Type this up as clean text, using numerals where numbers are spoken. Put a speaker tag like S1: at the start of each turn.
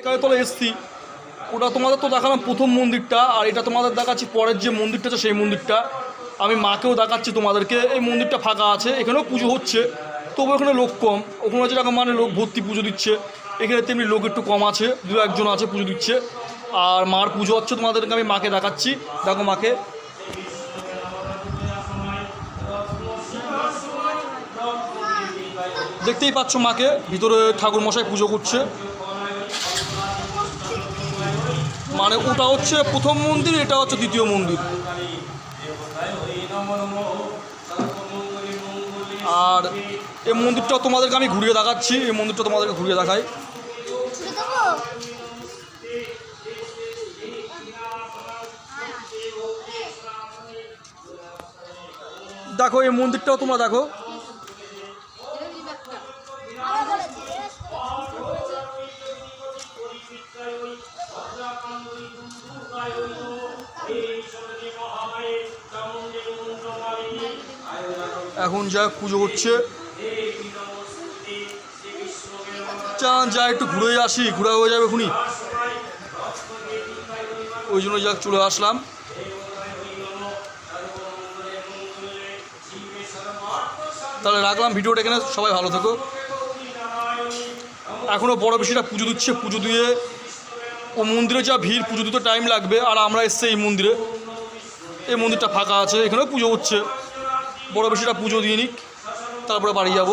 S1: কালীতলা এসছি, ওটা তোমাদের তো দেখালাম প্রথম মন্দিরটা, আর এটা তোমাদের দেখাচ্ছি পরের যে মন্দিরটা আছে সেই মন্দিরটা। আমি মাকেও দেখাচ্ছি তোমাদেরকে। এই মন্দিরটা ফাঁকা আছে, এখানেও পুজো হচ্ছে, তবু এখানে লোক কম। ওখানে যেরকম মানে লোক ভর্তি পুজো দিচ্ছে, এখানে তেমনি লোক একটু কম আছে, দু একজন আছে পুজো দিচ্ছে। আর মার পুজো হচ্ছে, তোমাদেরকে আমি মাকে দেখাচ্ছি। দেখো মাকে, দেখতেই পাচ্ছ মাকে, ভিতরে ঠাকুর মশাই পুজো করছে। মানে ওটা হচ্ছে প্রথম মন্দির, এটা হচ্ছে দ্বিতীয় মন্দির। আর এই মন্দিরটা তোমাদেরকে আমি ঘুরিয়ে দেখাচ্ছি, এই মন্দিরটা তোমাদেরকে ঘুরিয়ে দেখাই। দেখো এই মন্দিরটাও তোমরা দেখো। এখন যা পুজো হচ্ছে, চান যা একটু ঘুরে আসি, ঘোরা হয়ে যাবে এখনই, ওই জন্য যা চলে আসলাম। তাহলে রাখলাম ভিডিওটা এখানে, সবাই ভালো থেকো। এখনও বড় বেশিটা পুজো দিচ্ছে, পুজো দিয়ে ও মন্দিরে যা ভিড়, পুজো দিতে টাইম লাগবে। আর আমরা এসছি এই মন্দিরে, এই মন্দিরটা ফাঁকা আছে, এখানেও পুজো হচ্ছে। বড় বেশিটা পুজো দিয়ে নিক, তারপরে বাড়ি যাব।